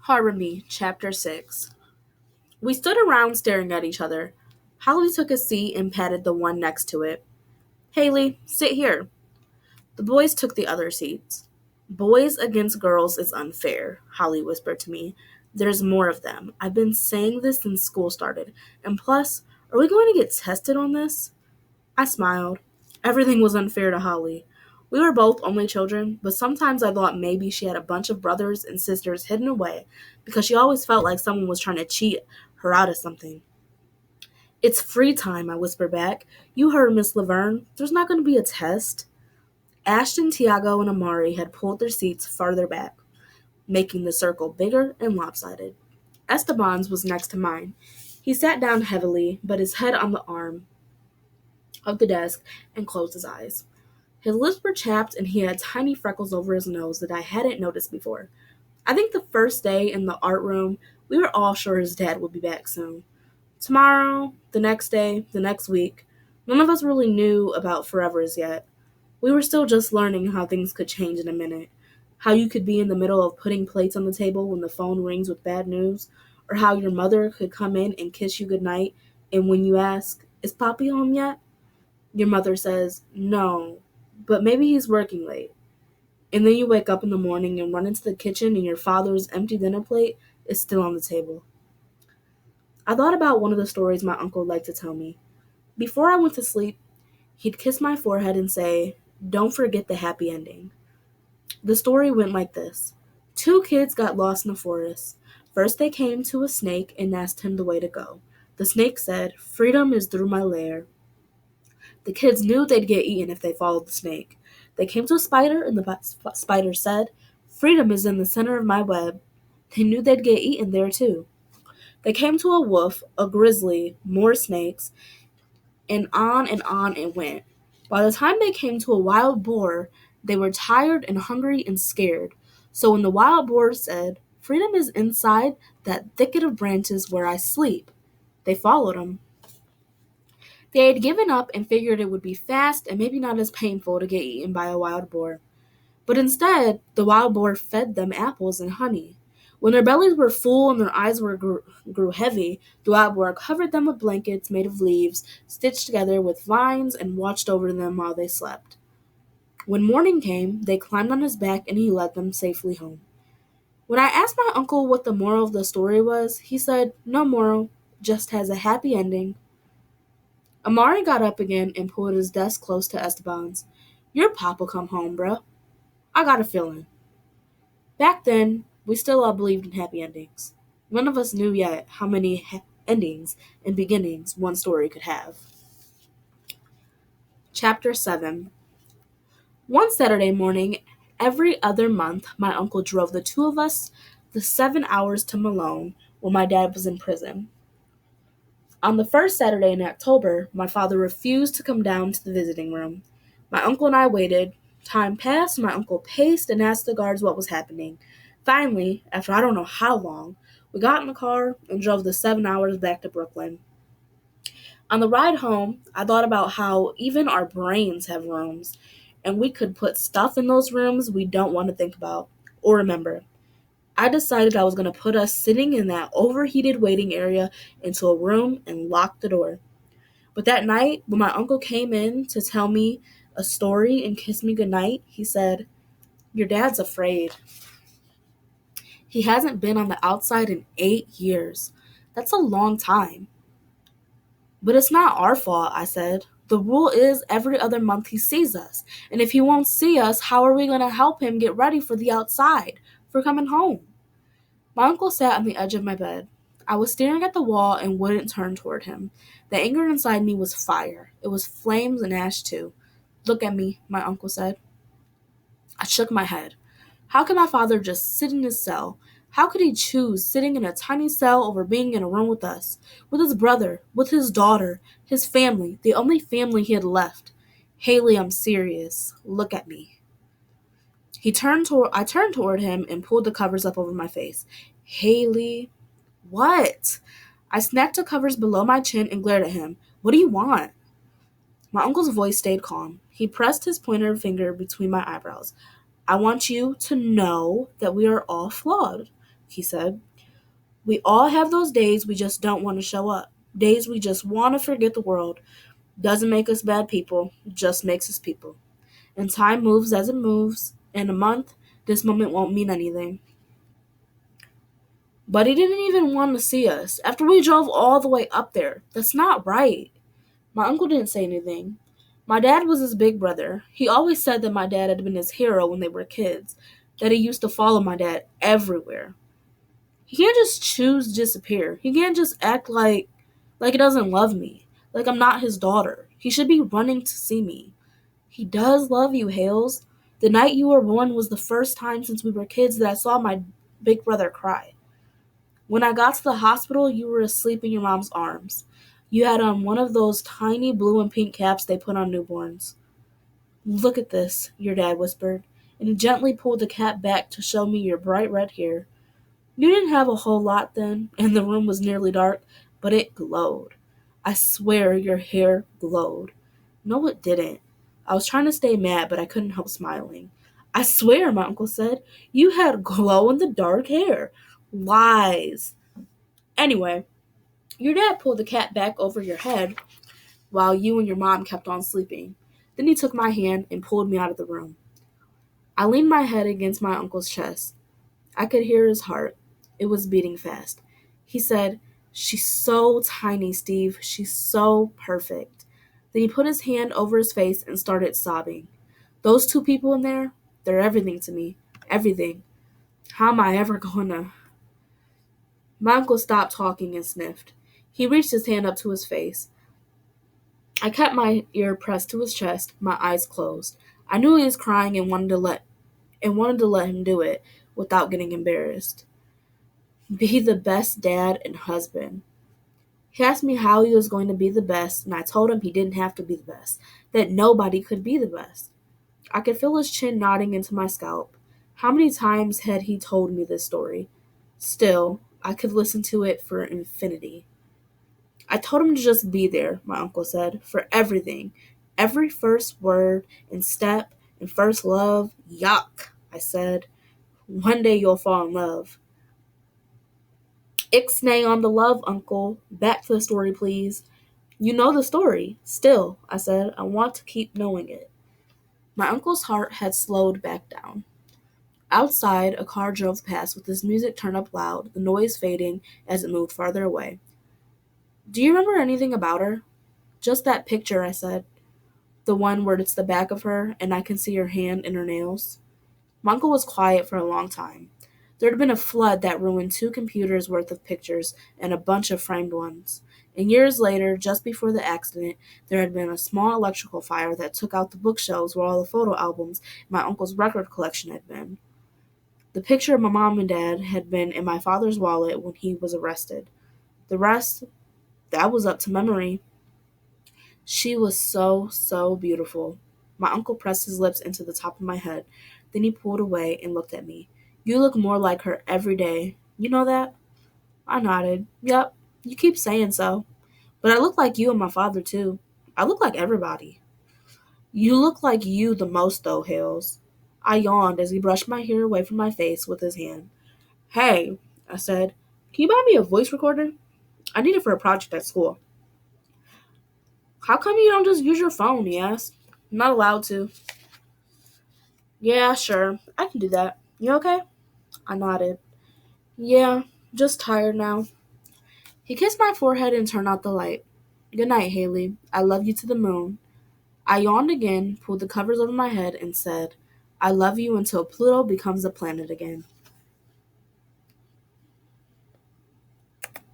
Harmony, Chapter 6. We stood around staring at each other. Holly took a seat and patted the one next to it. Haley, sit here. The boys took the other seats. Boys against girls is unfair, Holly whispered to me. There's more of them. I've been saying this since school started. And plus, are we going to get tested on this? I smiled. Everything was unfair to Holly. We were both only children, but sometimes I thought maybe she had a bunch of brothers and sisters hidden away because she always felt like someone was trying to cheat her out of something. It's free time, I whispered back. You heard Miss Laverne. There's not going to be a test. Ashton, Tiago, and Amari had pulled their seats farther back, making the circle bigger and lopsided. Esteban's was next to mine. He sat down heavily, but his head on the arm of the desk and closed his eyes. His lips were chapped and he had tiny freckles over his nose that I hadn't noticed before. I think the first day in the art room, we were all sure his dad would be back soon. Tomorrow, the next day, the next week, none of us really knew about forevers yet. We were still just learning how things could change in a minute. How you could be in the middle of putting plates on the table when the phone rings with bad news, or how your mother could come in and kiss you goodnight, and when you ask, is Poppy home yet? Your mother says, no, but maybe he's working late. And then you wake up in the morning and run into the kitchen and your father's empty dinner plate is still on the table. I thought about one of the stories my uncle liked to tell me. Before I went to sleep, he'd kiss my forehead and say, don't forget the happy ending. The story went like this. Two kids got lost in the forest. First they came to a snake and asked him the way to go. The snake said, freedom is through my lair. The kids knew they'd get eaten if they followed the snake. They came to a spider, and the spider said, freedom is in the center of my web. They knew they'd get eaten there too. They came to a wolf, a grizzly, more snakes, and on it went. By the time they came to a wild boar, they were tired and hungry and scared. So when the wild boar said, freedom is inside that thicket of branches where I sleep, they followed him. They had given up and figured it would be fast and maybe not as painful to get eaten by a wild boar. But instead, the wild boar fed them apples and honey. When their bellies were full and their eyes grew heavy, the wild boar covered them with blankets made of leaves, stitched together with vines, and watched over them while they slept. When morning came, they climbed on his back and he led them safely home. When I asked my uncle what the moral of the story was, he said, no moral, just has a happy ending. Amari got up again and pulled his desk close to Esteban's. Your papa'll come home, bruh. I got a feeling. Back then, we still all believed in happy endings. None of us knew yet how many endings and beginnings one story could have. Chapter 7. One Saturday morning, every other month, my uncle drove the two of us the 7 hours to Malone when my dad was in prison. On the first Saturday in October, my father refused to come down to the visiting room. My uncle and I waited. Time passed, my uncle paced and asked the guards what was happening. Finally, after I don't know how long, we got in the car and drove the 7 hours back to Brooklyn. On the ride home, I thought about how even our brains have rooms, and we could put stuff in those rooms we don't want to think about or remember. I decided I was going to put us sitting in that overheated waiting area into a room and lock the door. But that night, when my uncle came in to tell me a story and kiss me goodnight, he said, your dad's afraid. He hasn't been on the outside in 8 years. That's a long time. But it's not our fault, I said. The rule is every other month he sees us. And if he won't see us, how are we going to help him get ready for the outside, for coming home? My uncle sat on the edge of my bed. I was staring at the wall and wouldn't turn toward him. The anger inside me was fire. It was flames and ash too. Look at me, my uncle said. I shook my head. How could my father just sit in his cell? How could he choose sitting in a tiny cell over being in a room with us, with his brother, with his daughter, his family, the only family he had left? Haley, I'm serious. Look at me. I turned toward him and pulled the covers up over my face. Haley, what? I snapped the covers below my chin and glared at him. What do you want? My uncle's voice stayed calm. He pressed his pointer finger between my eyebrows. I want you to know that we are all flawed. he said. We all have those days we just don't want to show up. Days we just want to forget the world. Doesn't make us bad people, just makes us people. And time moves as it moves. In a month, this moment won't mean anything. But he didn't even want to see us after we drove all the way up there. That's not right. My uncle didn't say anything. My dad was his big brother. He always said that my dad had been his hero when they were kids, that he used to follow my dad everywhere. He can't just choose to disappear. He can't just act like he doesn't love me, like I'm not his daughter. He should be running to see me. He does love you, Hales. The night you were born was the first time since we were kids that I saw my big brother cry. When I got to the hospital, you were asleep in your mom's arms. You had on one of those tiny blue and pink caps they put on newborns. Look at this, your dad whispered, and he gently pulled the cap back to show me your bright red hair. You didn't have a whole lot then, and the room was nearly dark, but it glowed. I swear your hair glowed. No, it didn't. I was trying to stay mad, but I couldn't help smiling. I swear, my uncle said, you had glow-in-the-dark hair. Lies. Anyway, your dad pulled the cap back over your head while you and your mom kept on sleeping. Then he took my hand and pulled me out of the room. I leaned my head against my uncle's chest. I could hear his heart. It was beating fast. He said, she's so tiny, Steve. She's so perfect. Then he put his hand over his face and started sobbing. Those two people in there, they're everything to me. Everything. How am I ever going to... My uncle stopped talking and sniffed. He reached his hand up to his face. I kept my ear pressed to his chest, my eyes closed. I knew he was crying and wanted to let him do it without getting embarrassed. Be the best dad and husband. He asked me how he was going to be the best, and I told him he didn't have to be the best, that nobody could be the best. I could feel his chin nodding into my scalp. How many times had he told me this story? Still, I could listen to it for infinity. I told him to just be there, my uncle said, for everything. Every first word and step and first love. Yuck, I said. One day you'll fall in love. Ixnay on the love, uncle. Back to the story, please. You know the story. Still, I said, I want to keep knowing it. My uncle's heart had slowed back down. Outside, a car drove past with his music turned up loud, the noise fading as it moved farther away. Do you remember anything about her? Just that picture, I said. The one where it's the back of her and I can see her hand and her nails. My uncle was quiet for a long time. There had been a flood that ruined 2 computers worth of pictures and a bunch of framed ones. And years later, just before the accident, there had been a small electrical fire that took out the bookshelves where all the photo albums in my uncle's record collection had been. The picture of my mom and dad had been in my father's wallet when he was arrested. The rest, that was up to memory. She was so, so beautiful. My uncle pressed his lips into the top of my head. Then he pulled away and looked at me. You look more like her every day. You know that? I nodded. Yep, you keep saying so. But I look like you and my father, too. I look like everybody. You look like you the most, though, Hales. I yawned as he brushed my hair away from my face with his hand. Hey, I said, can you buy me a voice recorder? I need it for a project at school. How come you don't just use your phone, he asked. I'm not allowed to. Yeah, sure. I can do that. You okay? I nodded. Yeah, just tired now. He kissed my forehead and turned out the light. Good night, Haley. I love you to the moon. I yawned again, pulled the covers over my head, and said, I love you until Pluto becomes a planet again.